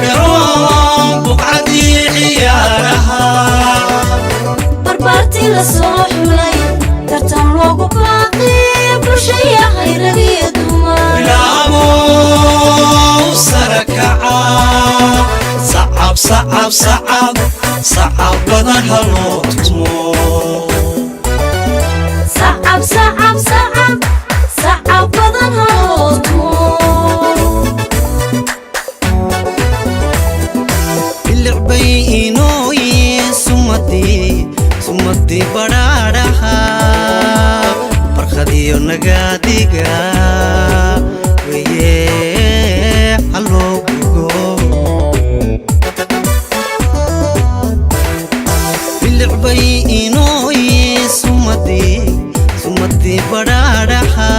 قرون بقعدي عيارها بربرتي لصوح لي ترتم لوقو باقي برشي غير يدوما بلامو سركعا صعب صعب صعب صعب بدنها لوتمو صعب صعب صعب صعب بدنها لوتمو اللعبي إنوي سمدي برارها برخدي ونقاديقا ويه حلوكو اللعبي إنوي سمدي برارها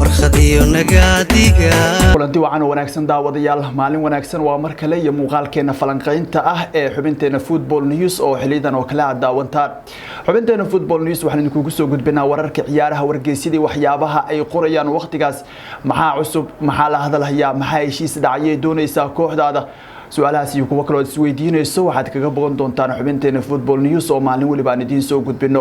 برخدي ونقاديقا kulanti wacan wanaagsan daawadayaal maalin wanaagsan waa mar kale iyo muuqaalkeena falanqaynta ah ee xubinteena football news oo xiliidan oo kala daawantaan xubinteena football news waxaan idinku soo gudbinaa wararka ciyaaraha wargeysadii waxyaabaha ay qorayaan waqtigaas maxaa cusub maxaa la hadalhayaa maxaa heshiis dhacay doonaysaa kooxdaada su'aalahaas iyo kuwa kale oo isweydiinayso waxaad kaga boqon doontaan xubinteena football news oo maalin waliba aan idin soo gudbino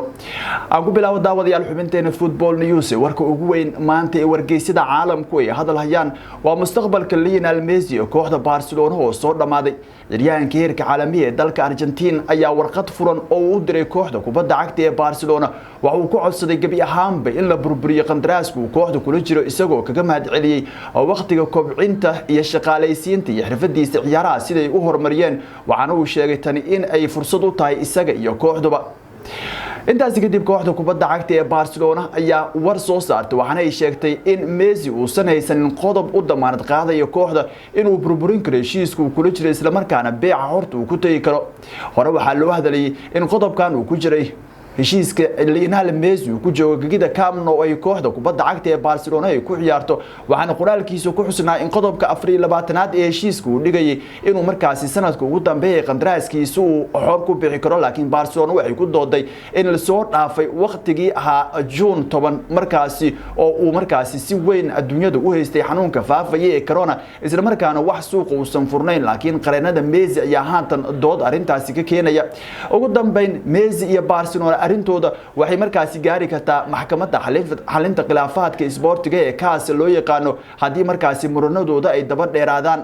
aan ku bilaabo daawadayaal xubinteena football news warka ugu weyn maanta ee wargeysada caalamku ay hadalhayaan waa mustaqbalka Lionel Messi oo kooxda Barcelona oo soo dhamaaday ciyaaryahanka heerka caalamiga ee dalka Argentina ayaa warqad furan oo u diray kooxda kubadda cagta ee Barcelona waxa uu ku codsaday gabi ahaanba in la burburiyo qandaraaska uu kooxda kula jiro isagoo kaga mahadceliyay waqtiga kobcinta iyo shaqaaleysiinta iyo xirfadiisa ciyaaraha siday u horumariyeen waxaana uu sheegay tani in ay fursad u tahay isaga iyo kooxduba intaas kadib kooxda kubadda cagta ee Barcelona ayaa war soo saartay waxaana ay sheegtay in Messi uusan haysanin qodob u damaanad qaadaya kooxda inuu burburin karo heshiiska uu kula jiray isla markaana beeca horta uu ku tagi karo hore waxaa loo hadalay in qodobkan uu ku jiray heshiiska Lionel Messi uu ku joogo gegida Camp Nou ay kooxda kubadda cagta ee Barcelona ay ku ciyaarto waxaana qoraalkiisa ku xusnaa in qodobka 24aad ee heshiiska uu dhigayay inuu markaasi sanadka ugu dambeeyay qandaraaskiisa uu xor ku bixi karo laakiin Barcelona waxay ku dooday in la soo dhaafay waqtigii ahaa June 10 markaasi oo uu markaasi si weyn adduunyada u haystay xanuunka faafaya ee corona isla markaana wax suuq uusan furnayn laakiin qareenada Messi ayaa haatan dood arintaasi ka keenaya ugu dambeyn Messi iyo Barcelona arintooda waxay markaasi gaari kartaa maxkamadda xalinta khilaafaadka isboortiga ee kaas loo yaqaano hadii markaasi muranadooda ay daba dheeraadaan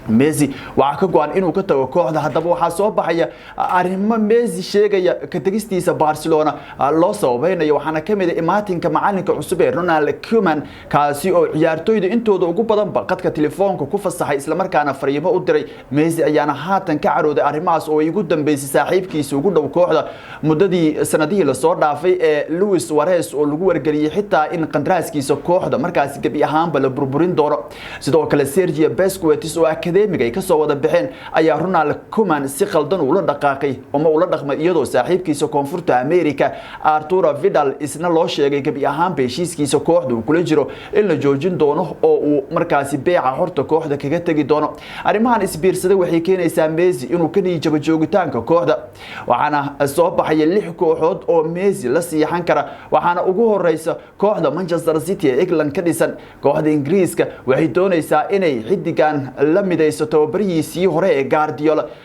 Messi waxa ka go'an inuu ka tago kooxda hadaba waxa soo baxaya arrimo Messi sheegaya ka tagistiisa Barcelona loo sababaynayo waxaana kamid ah imaatinka macalinka cusub ee Ronald Koeman kaasi oo ciyaartoyda intooda ugu badan baqadka telefoonka ku fasaxay isla markaana fariimo u diray Messi ayaana haatan ka carooday arrimahaas oo ay ugu dambeysay saaxiibkiisa ugu dhow kooxda muddadii sanadihii la soo dhaafay ee Luis Suarez oo lagu wargeliyay xitaa in qandaraaskiisa kooxda markaasi gabi ahaanba la burburin doono sidoo kale Sergio Busquets oo akademiga ay ka soo wada baxeen ayaa Ronald Koeman si qaldan ula dhaqaaqay ama ula dhaqmay iyadoo saaxiibkiisa koonfurta America Arturo Vidal isna loo sheegay gabi ahaanba heshiiskiisa kooxda uu kula jiro in la joojin doono oo uu markaasi beeca horta kooxda kaga tagi doono arrimahan isbiirsaday waxay keenaysaa Messi inuu ka niyijabo joogitaanka kooxda waxaana soo baxay 6 kooxood oo Messi la siixan kara waxaana ugu horeysa kooxda Manchester City ee England ka dhisan kooxda Ingiriiska waxay doonaysaa inay xidigan la midayso tababarihiisii hore ee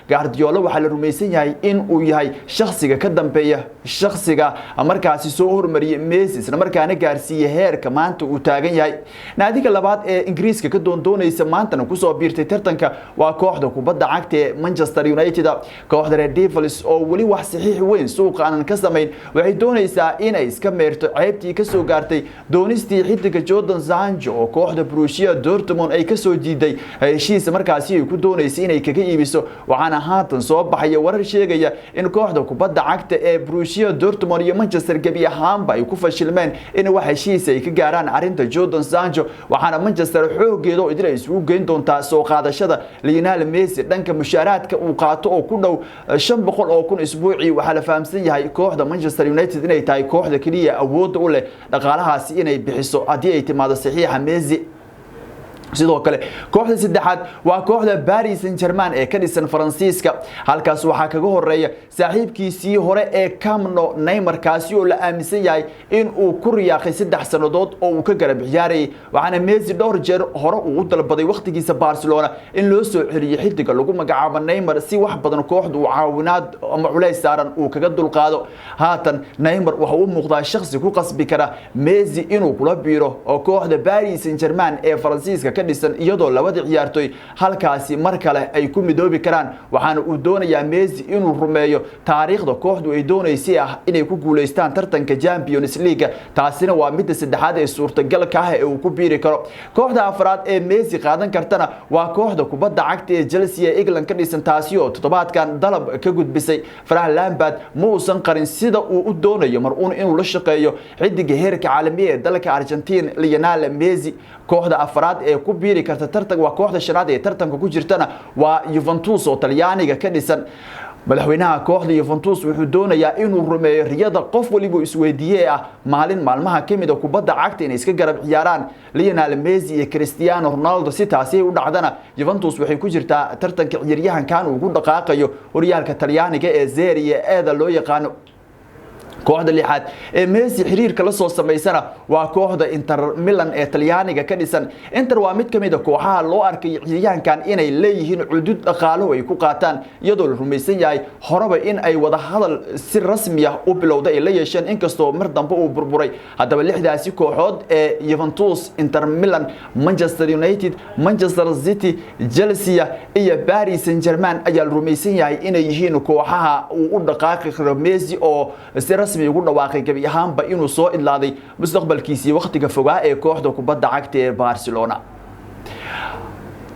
Guardiola waxa la rumaysan yahay in uu yahay shakhsiga ka dambeeya shakhsiga markaasi soo hormariyay Messi isla markaana gaarsiiyay heerka maanta uu taagan yahay naadiga labaad ee Ingiriiska ka doonaysa maantana ku soo biirtay tartanka waa kooxda kubadda cagta ee Manchester United kooxda Red Devils oo wali wax saxiix weyn suuqa aan ka sameyn waxay doonaysaa inay iska meerto ceebtii ka soo gaartay doonistii xidiga Jadon Sancho oo kooxda Borussia Dortmund ay ka soo diiday heshiis markaasi ay ku doonaysay inay kaga iibiso waxaana haatan soo baxay warar sheegaya in kooxda kubadda cagta ee Borussia Dortmund iyo Manchester gabi ahaanba ay ku fashilmeen in wax heshiis ay ka gaaraan arinta Jadon Sancho waxaana Manchester xoogeedo idil ay isugu geyn doontaa soo qaadashada Lionel Messi dhanka mushaaraadka uu qaato oo ku dhow 500,000 isbuucii waxa la fahamsan yahay kooxda Manchester United inay tahay kooxda kaliya awood u leh dhaqaalahaasi inay bixiso hadii ay timaado saxiixa Messi sidoo kale kooxda saddexaad waa kooxda Paris Saint-Germain ee ka dhisan Faransiiska halkaas waxaa kaga horeeya saaxiibkiisii hore ee Camp Nou Neymar kaasi oo la aaminsan yahay in uu ku riyaaqay 3 sanadood oo uu ka garab ciyaaray waxaana Messi dhowr jeer hore uu u dalbaday waqtigiisa Barcelona in loo soo celiyo xidiga lagu magacaabo Neymar si wax badan kooxdu uu caawinaad ama culays saaran uu kaga dulqaado haatan Neymar waxa uu muuqdaa shakhsi ku qasbi kara Messi inuu kula biiro oo kooxda Paris Saint-Germain ee Faransiiska ka dhisan iyadoo labada ciyaartoy halkaasi mar kale ay ku midoobi karaan waxaana uu doonayaa Messi inuu rumeeyo taariikhda kooxdu ay doonaysay inay ku guuleystaan tartanka Champions League taasina waa mid saddexaad ee suurtagalka ah ee uu ku biiri karo kooxda afraad ee Messi qaadan kartana waa kooxda kubadda cagta ee Chelsea ee England ka dhisan taasi oo toddobaadkan dalab ka gudbisay Frank Lampard ma uusan qarin sida uu u doonayo mar inuu la shaqeeyo xidiga heerka caalamiga ee dalka Argentina Lionel Messi kooxda afraad ee ku biiri karta tartan waa kooxda shanaad ee tartanka ku jirtana waa Juventus oo Talyaaniga ka dhisan madaxweynaha kooxda Juventus wuxuu doonayaa inuu rumeeyo riyada qof waliba isweydiiyay maalmaha kamid ah kubadda cagta inay iska garab ciyaaraan Lionel Messi iyo Cristiano Ronaldo si taasi u dhacdana Juventus waxay ku jirtaa tartanka ciyaaryahankan uu ugu dhaqaaqayo horyaalka Talyaaniga ee Serie A loo yaqaan kooxda lixaad ee Messi xiriirka la soo sameysana waa kooxda Inter Milan ee Talyaaniga ka dhisan Inter waa mid kamid ah kooxaha loo arkay ciyaaryahankan inay leeyihiin cudud dhaqaale ay ku qaataan iyadoo la rumaysan yahay horeba in ay wada hadal si rasmi ah u bilowday ay la yeesheen inkastoo mar dambe uu burburay hadaba lixdaasi kooxood ee Juventus Inter Milan Manchester United Manchester City Chelsea iyo Paris Saint-Germain ayaa la rumaysan yahay inay yihiin kooxaha uu u dhaqaaqi karo Messi oo si rasmi ugu dhawaaqay gabi ahaanba inuu soo idlaaday mustaqbalkiisii waqtiga fogaa ee kooxda kubadda cagta ee Barcelona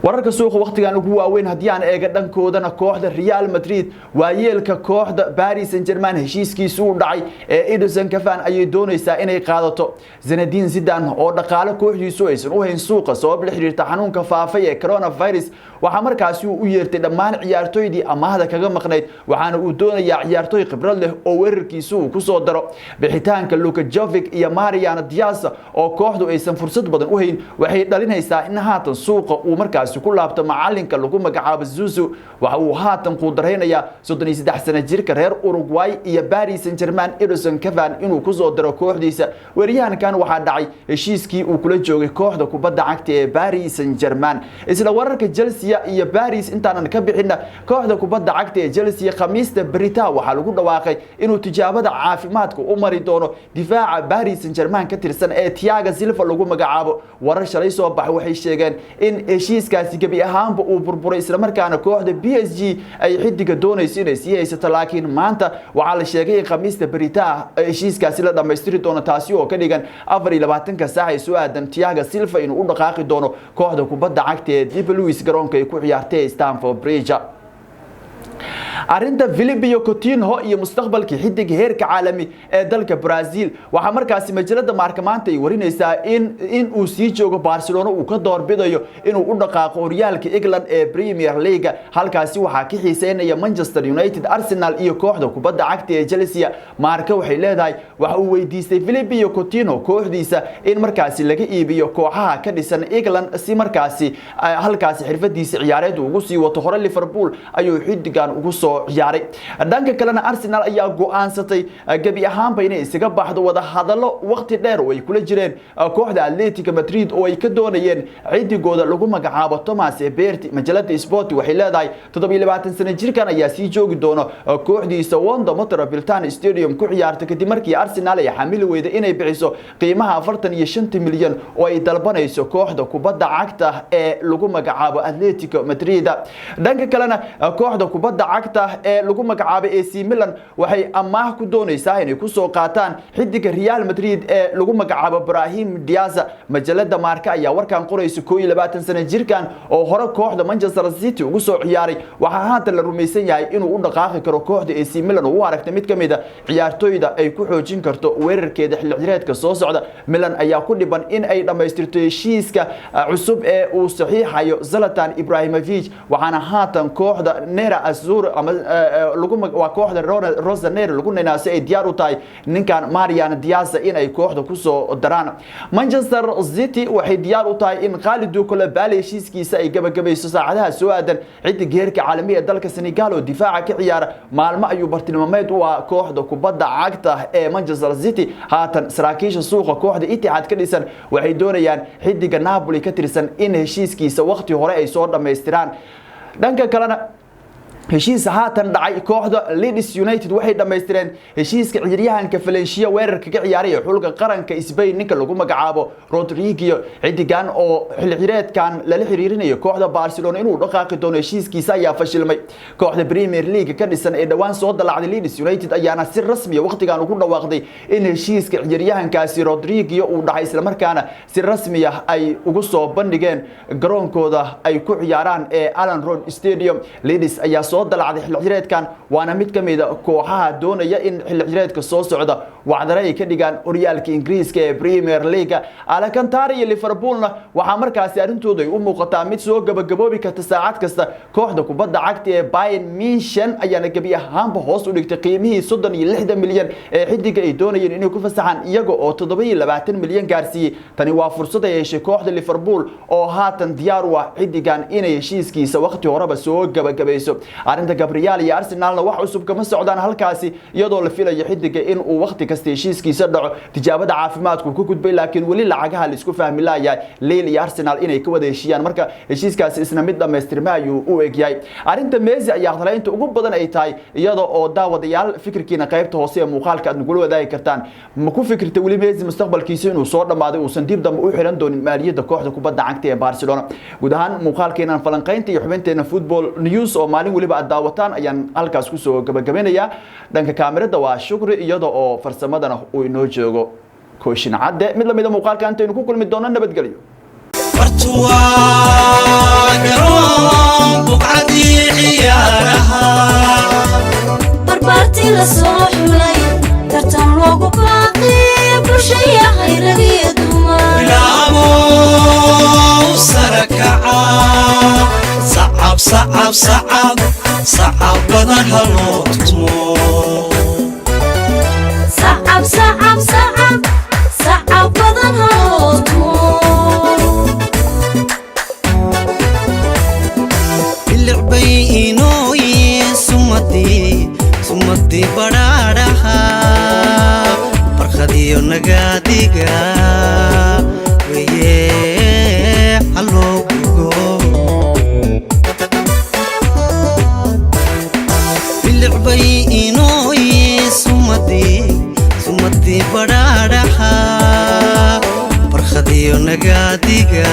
wararka suuqa waqtigan ugu waaweyn hadii aan eega dhankoodana kooxda Real Madrid waa yeelka kooxda Paris Saint-Germain heshiiskiisu u dhacay ee Edinson Cavani ayay doonaysaa inay qaadato Zinedine Zidane oo dhaqaale kooxdiisu aysan u hayn suuqa sabab la xiriirta xanuunka faafay ee coronavirus waxa markaasi uu yeertay dhammaan ciyaartoydii amaahda kaga maqnayd waxaana uu doonayaa ciyaartoy khibrad leh oo weerarkiisu uu ku soo daro bixitaanka Luka Jovic iyo Mariano Diaz oo kooxdu aysan fursad badan u hayn waxay dhalinaysaa in haatan suuqa uu markaas ku laabto macalinka lagu magacaabo Zuzu waxa uu haatan ku dareenaya 33 sano jirka reer Uruguay iyo Paris Saint-Germain Edinson Cavani inuu ku soo daro kooxdiisa weeryahankan waxa dhacay heshiiskii uu kula joogay kooxda kubadda cagta ee Paris Saint-Germain isla wararka Chelsea iyo Paris intaanan ka bixin kooxda kubadda cagta ee Chelsea khamiista Brita waxa lagu dhawaaqay inuu tijaabada caafimaadka u mari doono difaaca Paris Saint-Germain ka tirsan ee Thiago Silva lagu magacaabo warar shalay soo baxay waxay sheegeen in heshiiska gabi ahaanba uu burburay isla markaana kooxda PSG ay xidiga doonayso inay sii haysato laakiin maanta waxa la sheegay in khamiista Brita heshiiskaasi la dhameystiri doono taasi oo ka dhigan 24 saac ay soo aadan Thiago Silva inuu u dhaqaaqi doono kooxda kubadda cagta ee Deep Louis garoonka ay ku ciyaartay Stamford Bridge arinta Filipe Coutinho iyo mustaqbalka xidig heerka caalami ee dalka Brazil waxa markaasi majalada Marca maanta ay warinaysaa in uu sii joogo Barcelona uu ka doorbidayo inuu u dhaqaaqo horyaalka England ee Premier League halkaasi waxa ka xiiseynaya Manchester United Arsenal iyo kooxda kubadda cagta ee Chelsea Marca waxay leedahay waxa uu weydiistay Filipe Coutinho kooxdiisa in markaasi laga iibiyo kooxaha ka dhisan England si markaasi halkaasi xirfadiisa ciyaareed ugu sii wato hore Liverpool ayuu xidigan ugu soo ciyaaray dhanka kalena Arsenal ayaa go'aansatay gabi ahaanba inay isaga baxdo wada hadallo waqti dheer oo ay kula jireen kooxda Atletico Madrid oo ay ka doonayeen ciidigooda lagu magacaabo Thomas Partey majalada Sport waxay leedahay 27 sano jirkan ayaa sii joogi doona kooxdiisa Wanda Metropolitan Stadium ku ciyaarta kadib markii Arsenal ay xamil weyday inay bixiso qiimaha 45 milyan oo ay dalbanayso kooxda kubadda cagta ee lagu magacaabo Atletico Madrid dhanka kalena kooxda kubadda cagta ee lagu magacaabay AC Milan waxay amaah ku doonaysaa inay ku soo qaataan xidiga Real Madrid ee lagu magacaabo Brahim Diaz majalada Marca ayaa warkan qoraysa 22 sano jirkan oo hore kooxda Manchester City ugu soo ciyaaray waxa haatan la rumaysan yahay inuu u dhaqaaqi karo kooxda AC Milan oo u aragtay mid kamid ah ciyaartoyda ay ku xoojin karto weerarkeeda xilli ciyaareedka soo socda Milan ayaa ku dhiban in ay dhameystirto heshiiska cusub ee uu saxiixayo Zlatan Ibrahimovic waxaana haatan kooxda Nera Azur ama ama waa kooxda Rosanero lagu ninaasay ay diyaar u tahay ninkan Marian Diaz in ay kooxda ku soo daraan. Manchester City waxay diyaar u tahay in Khalidou Koulibaly heshiiskiisa ay gabagabayso saacadaha soo aadan cidda geerka caalamiga dalka Senegal oo difaaca ka ciyaara maalmo ayuu bartilmaameed u ah kooxda kubadda cagta ee Manchester City. haatan saraakiisha suuqa kooxda Etihad ka dhisan waxay doonayaan xidiga Napoli ka tirsan in heshiiskiisa waqti hore ay soo dhameystiraan. dhanka kalena heshiis haatan dhacay kooxda Leeds United waxay dhameystireen heshiiska ciyaaryahanka Valencia weerarka ka ciyaaray xulka qaranka Spain ninka lagu magacaabo Rodrigo xidigan oo xil ciyaareedkan lala xiriirinayo kooxda Barcelona inuu dhaqaaqi doono heshiiskiisa ayaa fashilmay. kooxda Premier League ka dhisan ee dhawaan soo dalacday Leeds United ayaana si rasmi ah waqtigan ugu dhawaaqday in heshiiska ciyaaryahankaasi Rodrigo uu dhacay isla markaana si rasmi ah ay ugu soo bandhigeen garoonkooda ay ku ciyaaraan ee Allen Road Stadium. Leeds ayaa soo dalacday xil ciyaareedkan waana mid kamid ah kooxaha doonaya in xil ciyaareedka soo socda wacdare ay ka dhigaan horyaalka Ingiriiska ee Premier League. Alcantara iyo Liverpoolna waxa markaasi arintooda ay u muuqataa mid soo gabagaboobi karta saacad kasta. kooxda kubadda cagta ee Bayern Munich ayaana gabi ahaanba hoos u dhigtay qiimihii 36 milyan ee xidiga ay doonayeen inay ku fasaxaan iyaga oo 27 milyan gaarsiiyay. tani waa fursad ay heshay kooxda Liverpool oo haatan diyaar u ah xidigan inay heshiiskiisa waqti horeba soo gabagabayso. arinta Gabriel iyo Arsenalna wax cusub kama socdaan halkaasi iyadoo la filayo xidiga in uu waqti kasta heshiiskiisa dhaco. tijaabada caafimaadku ku gudbay laakiin wali lacagaha la isku fahmi laayay Lille iyo Arsenal inay ka wada heshiiyaan marka heshiiskaasi isna mid dhameystirma ayuu u egyahay. arinta Messi ayaa khalaynta ugu badan ay tahay iyadoo oo daawadayaal fikirkiina qaybta hoose ee muuqaalka aad nagu wadaagi kartaan. ma ku fikirtay wali Messi mustaqbalkiisa inuu soo dhamaaday uusan dib dambe u xiran doonin maaliyadda kooxda kubadda cagta ee Barcelona. guud ahaan muuqaalkeenan falanqaynta iyo xubinteena Football News oo maalin waliba daawataan ayaan halkaas ku soo gabagabeynaya. dhanka kaamirada waa Shukri iyadoo oo farsamadana uu inoo joogo Kooshin Cadde. mid lamid ah muuqaalka intaynu ku kulmi doono nabadgelyo. barbaarti la soo xulay tartan loogu baaqay bulshaya khayragiyo dumar bilaabo sarakaca sacab badan haloo tumo sacab badan haloo tumo ilbay inooyi sumadii badhaadhaha barkhadiyo nagaadiga weye haloo gugo ilbay inooyi sumadii badhaadhaha barkhadiyo nagaadiga